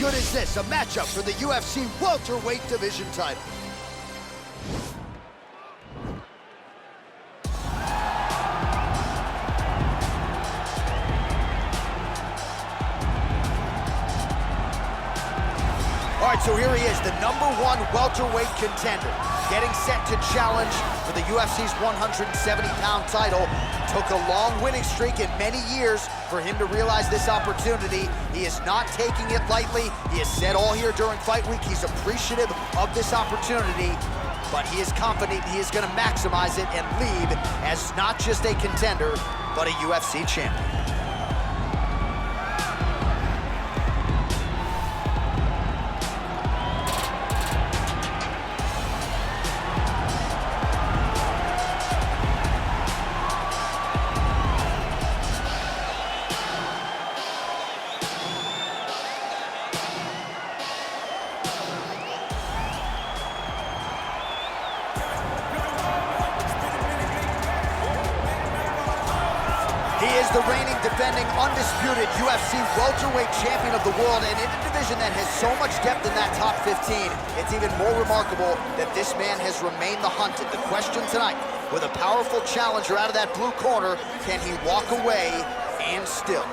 good is this? A matchup for the UFC welterweight division title. All right, so here he is, the #1 welterweight contender, getting set to challenge for the UFC's 170-pound title. Took a long winning streak in many years for him to realize this opportunity. He is not taking it lightly. He has said all year during fight week he's appreciative of this opportunity, but he is confident he is going to maximize it and leave as not just a contender, but a UFC champion. He is the reigning, defending, undisputed UFC welterweight champion of the world, and in a division that has so much depth in that top 15, it's even more remarkable that this man has remained the hunted. The question tonight, with a powerful challenger out of that blue corner, can he walk away and still?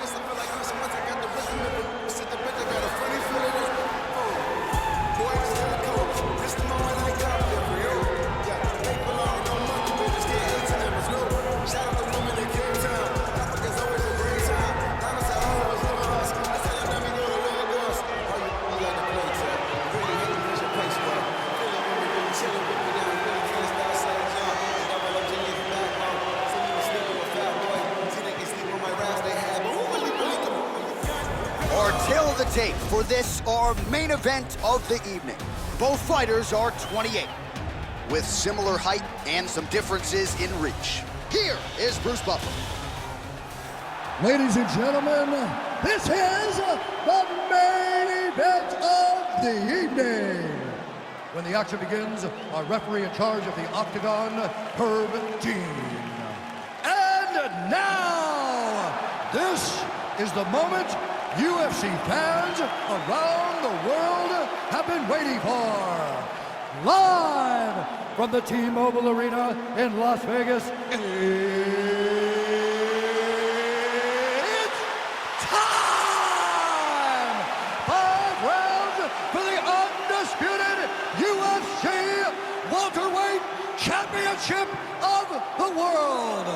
Tail of the tape for this, our main event of the evening. Both fighters are 28, with similar height and some differences in reach. Here is Bruce Buffer. Ladies and gentlemen, this is the main event of the evening. When the action begins, our referee in charge of the Octagon, Herb Dean. And now, this is the moment UFC fans around the world have been waiting for. Live from the T-Mobile Arena in Las Vegas, it's time! 5 rounds for the undisputed UFC welterweight championship of the world.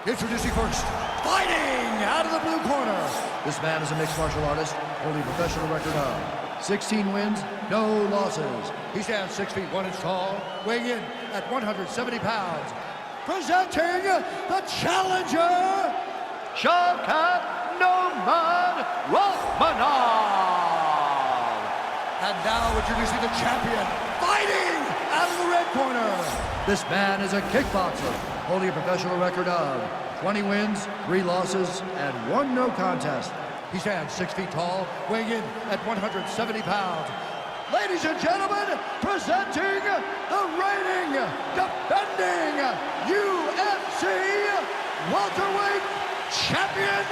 Introducing first, fighting out of the blue corner. This man is a mixed martial artist, holding a professional record of 16 wins, no losses. He stands 6 feet 1 inch tall, weighing in at 170 pounds. Presenting the challenger, Shavkat Rakhmonov. And now introducing the champion, fighting out of the red corner. This man is a kickboxer, holding a professional record of 20 wins, 3 losses, and 1 no contest. He stands 6 feet tall, weighing in at 170 pounds. Ladies and gentlemen, presenting the reigning, defending UFC welterweight champion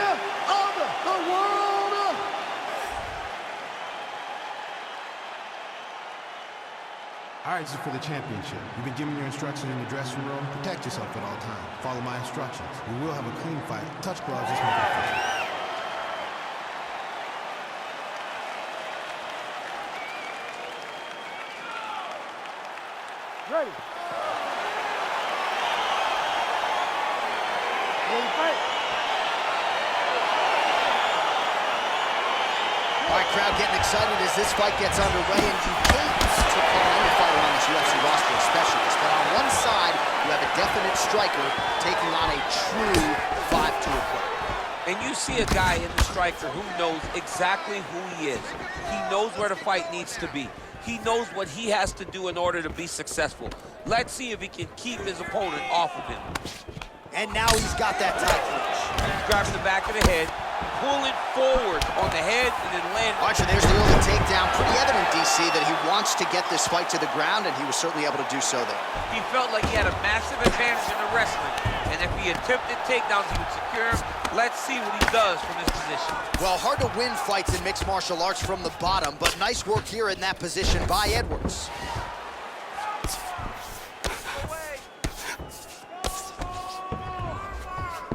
of the world. All right, this is for the championship. You've been given your instructions in the dressing room. Protect yourself at all times. Follow my instructions. We will have a clean fight. Touch gloves, just make it official. Ready. Ready to fight. All right, crowd getting excited as this fight gets underway, and you hate to call any fighter on this UFC roster a specialist, but on one side, you have a definite striker taking on a true 5-tool player. And you see a guy in the striker who knows exactly who he is. He knows where the fight needs to be. He knows what he has to do in order to be successful. Let's see if he can keep his opponent off of him. And now he's got that tight clinch. He's grabbing the back of the head, pulling forward on the head, and then landing. Watch it, there's the early takedown. Pretty evident, DC, DC, that he wants to get this fight to the ground, and he was certainly able to do so there. He felt like he had a massive advantage in the wrestling, and if he attempted takedowns, he would secure him. Let's see what he does from this position. Well, hard to win fights in mixed martial arts from the bottom, but nice work here in that position by Edwards.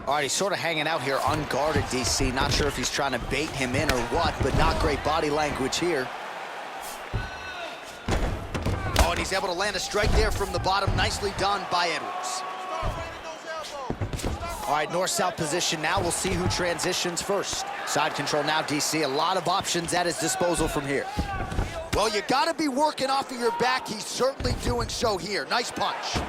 All right, he's sort of hanging out here unguarded, DC. Not sure if he's trying to bait him in or what, but not great body language here. Oh, and he's able to land a strike there from the bottom. Nicely done by Edwards. All right, north-south position now. We'll see who transitions first. Side control now, DC. A lot of options at his disposal from here. Well, you got to be working off of your back. He's certainly doing so here. Nice punch.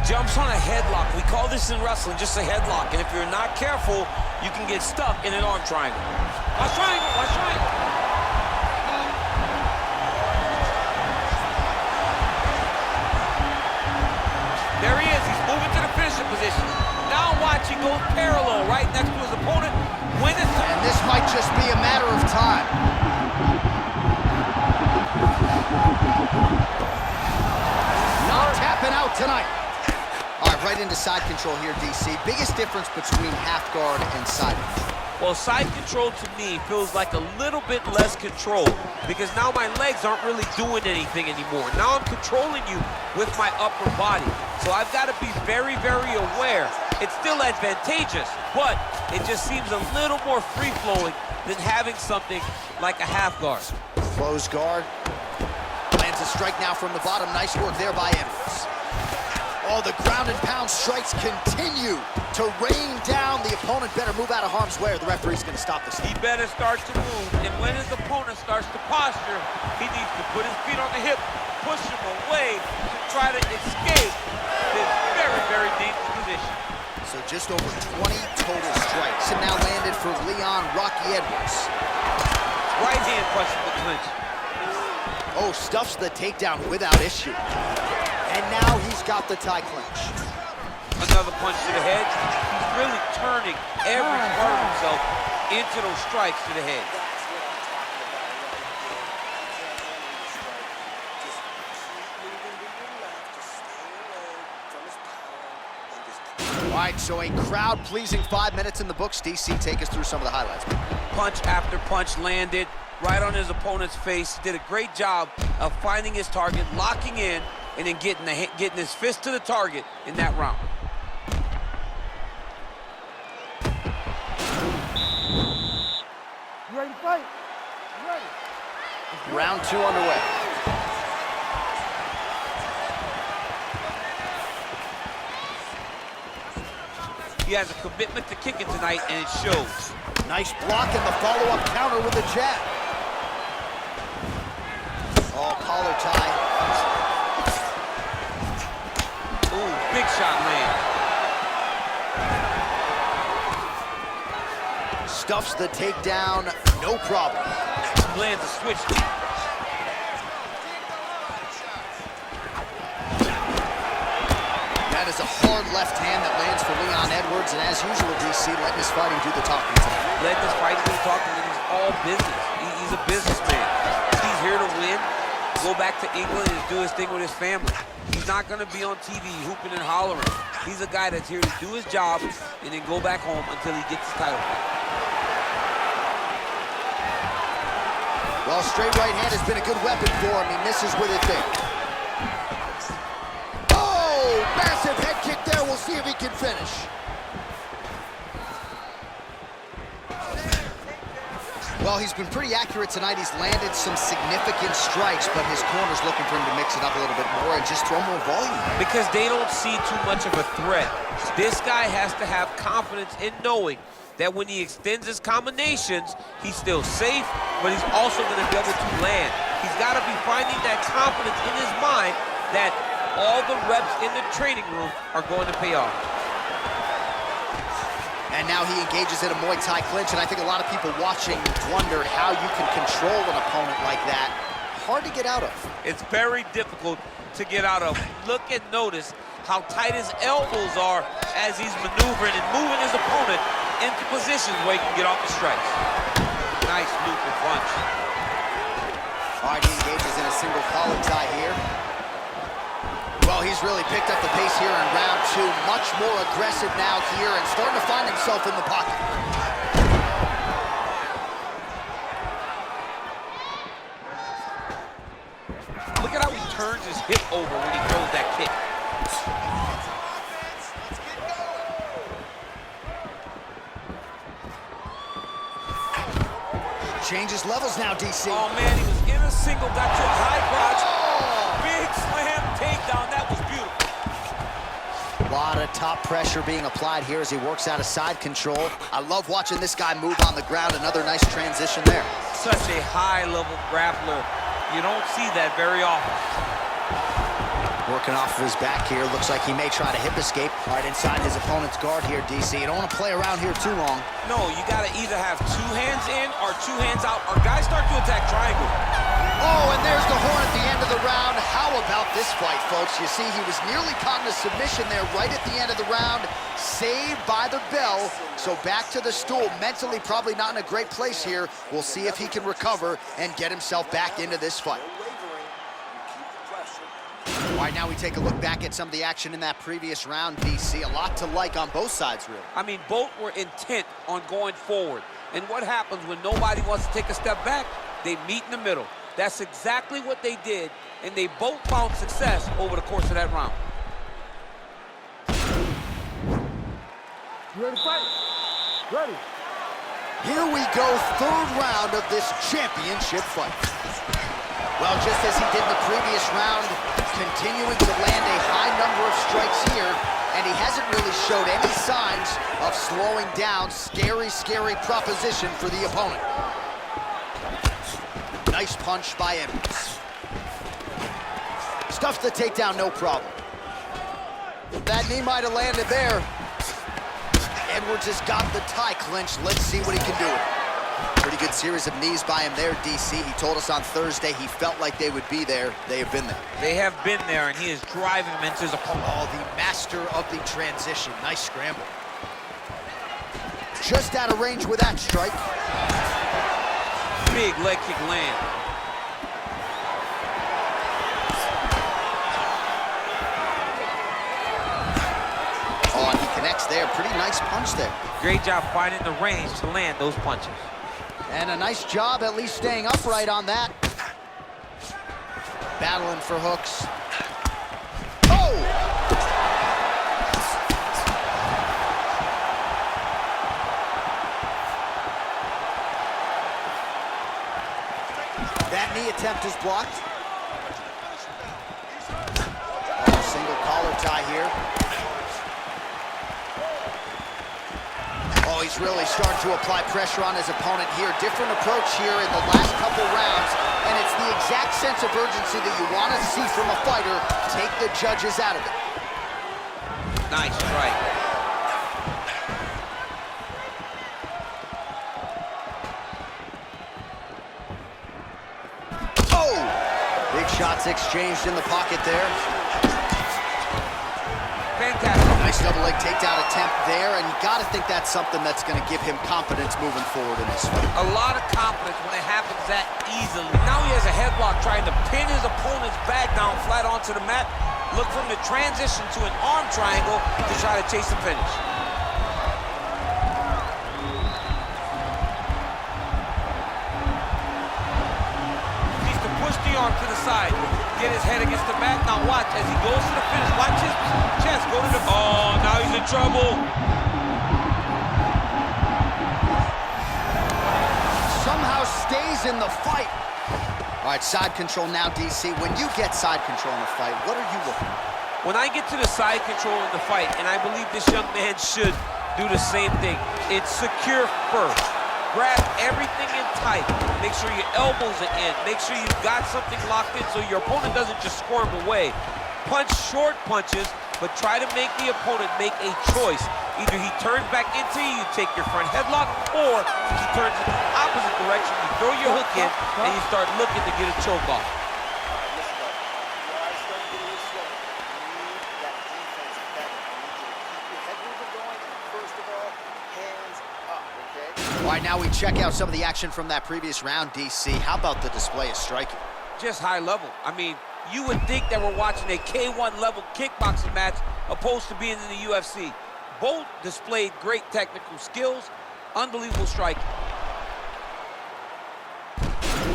Jumps on a headlock. We call this in wrestling just a headlock, and if you're not careful, you can get stuck in an arm triangle. Watch triangle, watch triangle. There he is, he's moving to the finishing position. Now watch, he goes parallel right next to his opponent. When it's and this might just be a matter of time. Not tapping out tonight. All right, right into side control here, DC. Biggest difference between half guard and side control? Well, side control to me feels like a little bit less control because now my legs aren't really doing anything anymore. Now I'm controlling you with my upper body. So I've got to be very, very aware. It's still advantageous, but it just seems a little more free-flowing than having something like a half guard. Close guard. Lands a strike now from the bottom. Nice work there by Edwards. Oh, the ground and pound strikes continue to rain down. The opponent better move out of harm's way or the referee's going to stop this. He better start to move, and when his opponent starts to posture, he needs to put his feet on the hip, push him away to try to escape this very, very dangerous position. So just over 20 total strikes, and now landed for Leon Rocky Edwards. Right hand punch from the clinch. Oh, stuffs the takedown without issue. And now he's got the tie clinch. Another punch to the head. He's really turning every part of himself into those strikes to the head. All right, so a crowd-pleasing 5 minutes in the books. DC, take us through some of the highlights. Punch after punch landed right on his opponent's face. Did a great job of finding his target, locking in, and then getting his fist to the target in that round. You ready to fight? You ready? Round 2 underway. He has a commitment to kicking tonight, and it shows. Nice block and the follow-up counter with a jab. Oh, collar tie. Ooh, big shot land. Stuffs the takedown, no problem. Lands a switch. That is a hard left hand that lands for Leon Edwards, and as usual, DC letting his fighting do the talking tonight. Letting his fighting do the talking, and it's all business. He's a businessman. He's here to win, go back to England and do his thing with his family. He's not going to be on TV hooping and hollering. He's a guy that's here to do his job and then go back home until he gets his title fight. Well, straight right hand has been a good weapon for him. He misses with it big. Oh, massive head kick there. We'll see if he can finish. Well, he's been pretty accurate tonight. He's landed some significant strikes, but his corner's looking for him to mix it up a little bit more and just throw more volume. Because they don't see too much of a threat. This guy has to have confidence in knowing that when he extends his combinations, he's still safe, but he's also going to be able to land. He's got to be finding that confidence in his mind that all the reps in the training room are going to pay off. And now he engages in a Muay Thai clinch, and I think a lot of people watching wonder how you can control an opponent like that. Hard to get out of. It's very difficult to get out of. Look and notice how tight his elbows are as he's maneuvering and moving his opponent into positions where he can get off the strikes. Nice looping punch. All right, he engages in a single collar tie here. Well, he's really picked up the pace here in round 2. Much more aggressive now here and starting to find himself in the pocket. Look at how he turns his hip over when he throws that kick. Changes levels now, DC. Oh, man, he was in a single, got to a high crotch. Big slam takedown. That was beautiful. A lot of top pressure being applied here as he works out of side control. I love watching this guy move on the ground. Another nice transition there. Such a high-level grappler. You don't see that very often. Working off of his back here. Looks like he may try to hip escape. Right inside his opponent's guard here, DC. You don't want to play around here too long. No, you got to either have 2 hands in or 2 hands out, or guys start to attack triangle. Oh, and there's the horn at the end of the round. How about this fight, folks? You see, he was nearly caught in a submission there right at the end of the round. Saved by the bell. So back to the stool. Mentally probably not in a great place here. We'll see if he can recover and get himself back into this fight. All right, now we take a look back at some of the action in that previous round, DC. A lot to like on both sides, really. I mean, both were intent on going forward. And what happens when nobody wants to take a step back? They meet in the middle. That's exactly what they did, and they both found success over the course of that round. You ready to fight? Ready. Here we go, 3rd round of this championship fight. Well, just as he did in the previous round, continuing to land a high number of strikes here, and he hasn't really showed any signs of slowing down. Scary, scary proposition for the opponent. Nice punch by Edwards. Stuffs the takedown, no problem. That knee might have landed there. Edwards has got the tie clinched. Let's see what he can do with it. Pretty good series of knees by him there, DC. He told us on Thursday he felt like they would be there. They have been there. They have been there, and he is driving him into his opponent. Oh, the master of the transition. Nice scramble. Just out of range with that strike. Big leg kick land. Oh, and he connects there. Pretty nice punch there. Great job finding the range to land those punches. And a nice job at least staying upright on that. Battling for hooks. Oh! That knee attempt is blocked. Oh, single collar tie here. Oh, he's really starting to apply pressure on his opponent here. Different approach here in the last couple rounds, and it's the exact sense of urgency that you want to see from a fighter. Take the judges out of it. Nice strike. Oh! Big shots exchanged in the pocket there. Fantastic. Nice double leg takedown attempt there, and you got to think that's something that's going to give him confidence moving forward in this fight. A lot of confidence when it happens that easily. Now he has a headlock trying to pin his opponent's back down flat onto the mat. Look from the transition to an arm triangle to try to chase the finish. Needs to push the arm to the side. Get his head against the mat. Now watch as he goes to the finish. Watch his chest go to the... Oh, now he's in trouble. Somehow stays in the fight. All right, side control now, DC. When you get side control in a fight, what are you looking at? When I get to the side control in the fight, and I believe this young man should do the same thing, it's secure first. Grab everything in tight. Make sure your elbows are in. Make sure you've got something locked in so your opponent doesn't just squirm away. Punch short punches, but try to make the opponent make a choice. Either he turns back into you, you take your front headlock, or he turns in the opposite direction, you throw your hook in, and you start looking to get a choke off. All right, now we check out some of the action from that previous round, DC. How about the display of striking? Just high level. I mean, you would think that we're watching a K1 level kickboxing match opposed to being in the UFC. Both displayed great technical skills, unbelievable striking.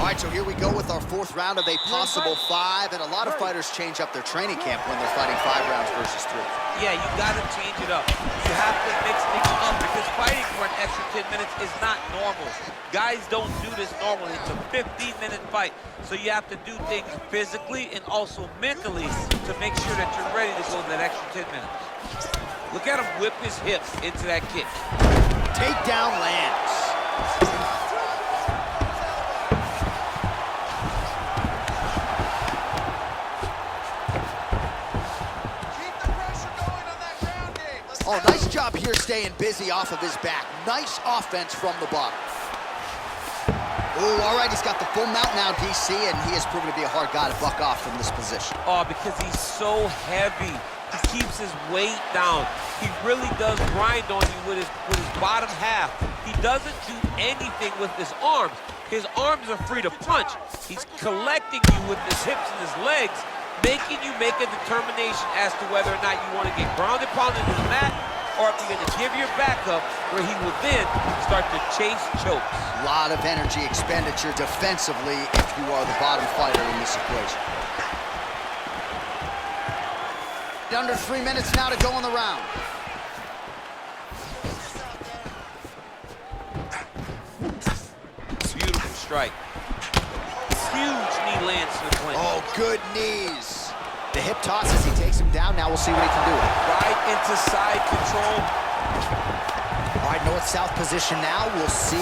All right, so here we go with our fourth round of a possible 5, and a lot of fighters change up their training camp when they're fighting 5 rounds versus 3. Yeah, you gotta change it up. You have to mix things up because fighting for an extra 10 minutes is not normal. Guys don't do this normally. It's a 15-minute fight, so you have to do things physically and also mentally to make sure that you're ready to go that extra 10 minutes. Look at him whip his hips into that kick. Takedown lands. Oh, nice job here staying busy off of his back. Nice offense from the bottom. Ooh, all right, he's got the full mount now, DC, and he has proven to be a hard guy to buck off from this position. Oh, because he's so heavy. He keeps his weight down. He really does grind on you with his bottom half. He doesn't do anything with his arms. His arms are free to punch. He's collecting you with his hips and his legs, making you make a determination as to whether or not you want to get grounded, pounded to the mat, or if you're going to give your back up, where he will then start to chase chokes. A lot of energy expenditure defensively if you are the bottom fighter in this equation. Under 3 minutes now to go in the round. Beautiful strike. Huge knee lands to the clinch. Oh, good knees. The hip toss as he takes him down. Now we'll see what he can do. Right into side control. All right, north-south position now. We'll see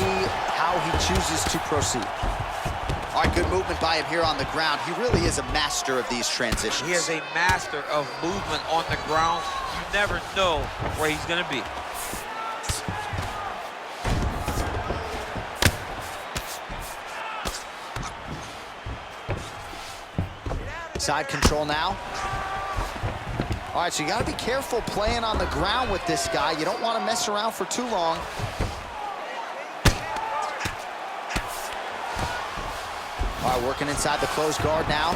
how he chooses to proceed. All right, good movement by him here on the ground. He really is a master of these transitions. He is a master of movement on the ground. You never know where he's going to be. Side control now. All right, so you got to be careful playing on the ground with this guy. You don't want to mess around for too long. All right, working inside the closed guard now.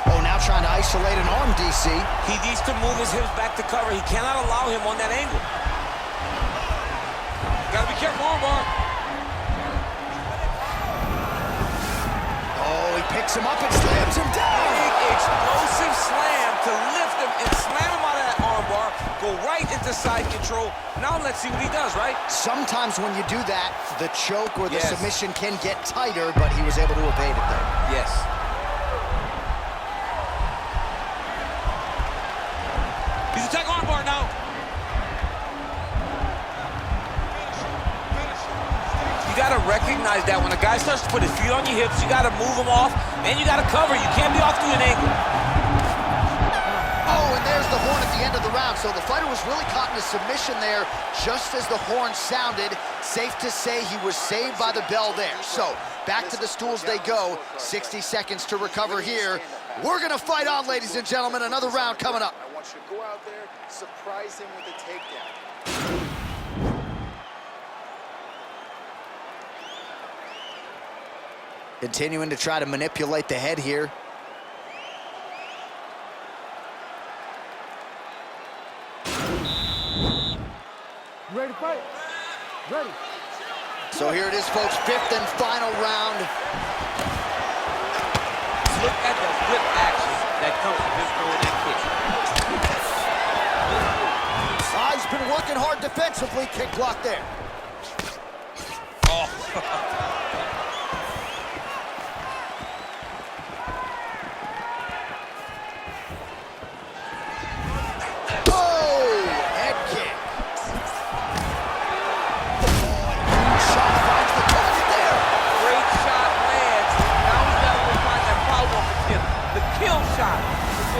Oh, now trying to isolate an arm, DC. He needs to move his hips back to cover. He cannot allow him on that angle. Got to be careful, armbar. Oh, he picks him up and slams him down. Big explosive slam to lift him and slam him out of that armbar. Go right into side control. Now let's see what he does, right? Sometimes when you do that, the choke or the submission can get tighter, but he was able to evade it there. Yes. He's attacking armbar now. You got to recognize that when a guy starts to put his feet on your hips, you got to move him off, and you got to cover. You can't be off to an angle. Oh, and there's the horn at the end of the round. So the fighter was really caught in a submission there just as the horn sounded. Safe to say he was saved by the bell there. So back to the stools they go. 60 seconds to recover here. We're going to fight on, ladies and gentlemen. Another round coming up. I want you to go out there, surprise him with a takedown. Continuing to try to manipulate the head here. You ready to fight? Ready. So here it is, folks, 5th and final round. Look at the whip action that comes from him throwing that kick. He's been working hard defensively. Kick block there. Oh.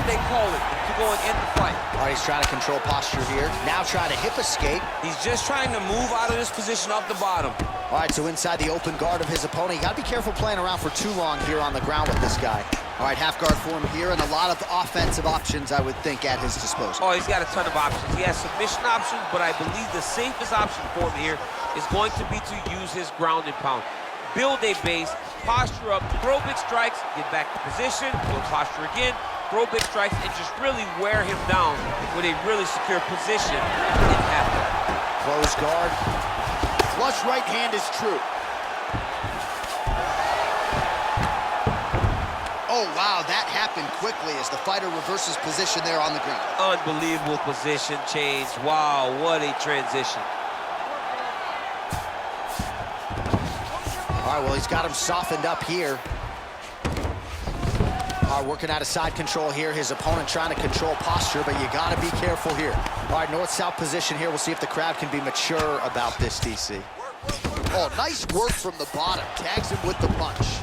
They call it to going in the fight. All right, he's trying to control posture here. Now trying to hip escape. He's just trying to move out of this position off the bottom. All right, so inside the open guard of his opponent. You got to be careful playing around for too long here on the ground with this guy. All right, half guard for him here, and a lot of offensive options, I would think, at his disposal. Oh, he's got a ton of options. He has submission options, but I believe the safest option for him here is going to be to use his ground and pound. Build a base, posture up, throw big strikes, get back to position, build posture again, throw big strikes, and just really wear him down with a really secure position in half guard. Close guard. Flush right hand is true. Oh, wow, that happened quickly as the fighter reverses position there on the ground. Unbelievable position change. Wow, what a transition. All right, well, he's got him softened up here. All right, working out of side control here. His opponent trying to control posture, but you got to be careful here. All right, north-south position here. We'll see if the crowd can be mature about this, DC. Oh, nice work from the bottom. Tags him with the punch.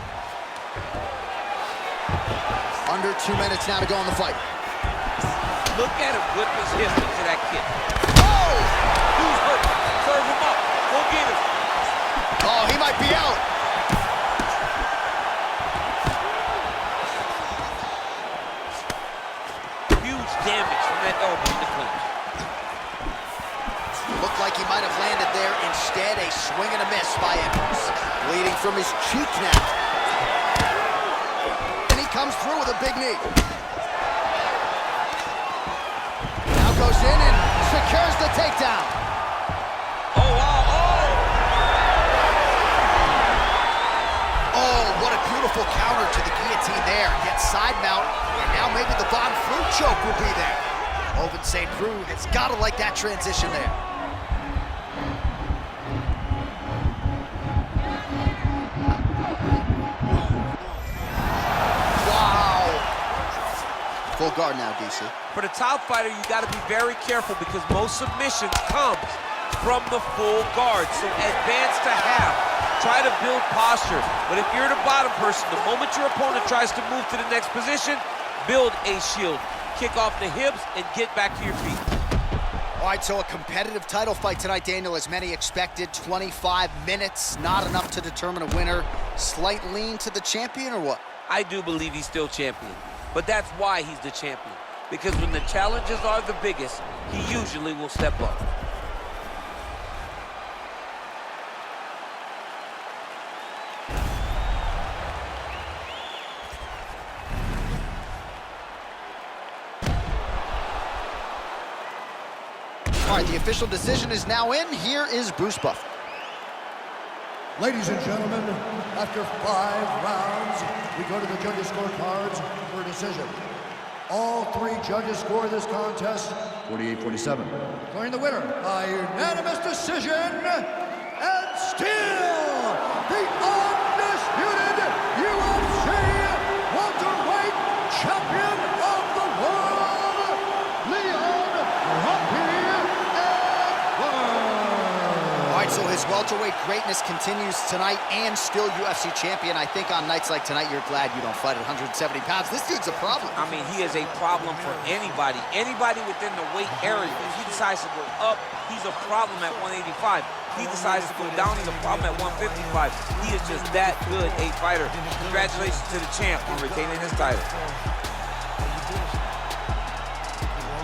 Under 2 minutes now to go in the fight. Look at him whip his hip into that kick. Oh! Who's hurt? Serve him up. Go get him. Oh, he might be out. Huge damage from that elbow in the clinch. Looked like he might have landed there. Instead, a swing and a miss by Edwards. Bleeding from his cheek now. And he comes through with a big knee. Now goes in and secures the takedown. Oh, wow, oh! Oh, what a beautiful counter to the guillotine there. Gets side mount, and now maybe the Von Flue choke will be there. Open St. Preux has got to like that transition there. Wow. Full guard now, DC. For the top fighter, you got to be very careful because most submissions comes from the full guard. So advance to half. Try to build posture. But if you're the bottom person, the moment your opponent tries to move to the next position, build a shield. Kick off the hips and get back to your feet. All right, so a competitive title fight tonight, Daniel, as many expected. 25 minutes, not enough to determine a winner. Slight lean to the champion, or what? I do believe he's still champion. But that's why he's the champion. Because when the challenges are the biggest, he usually will step up. All right, the official decision is now in. Here is Bruce Buffer. Ladies and gentlemen, after 5 rounds, we go to the judges' scorecards for a decision. All 3 judges score this contest 48-47. Declaring the winner by unanimous decision, and still the undisputed UFC welterweight champion of the world, Leon Rocky Edwards. All right, so his welterweight greatness continues tonight, and still UFC champion. I think on nights like tonight, you're glad you don't fight at 170 pounds. This dude's a problem. I mean, he is a problem for anybody. Anybody within the weight area. If he decides to go up, he's a problem at 185. He decides to go down, he's a problem at 155. He is just that good a fighter. Congratulations to the champ on retaining his title.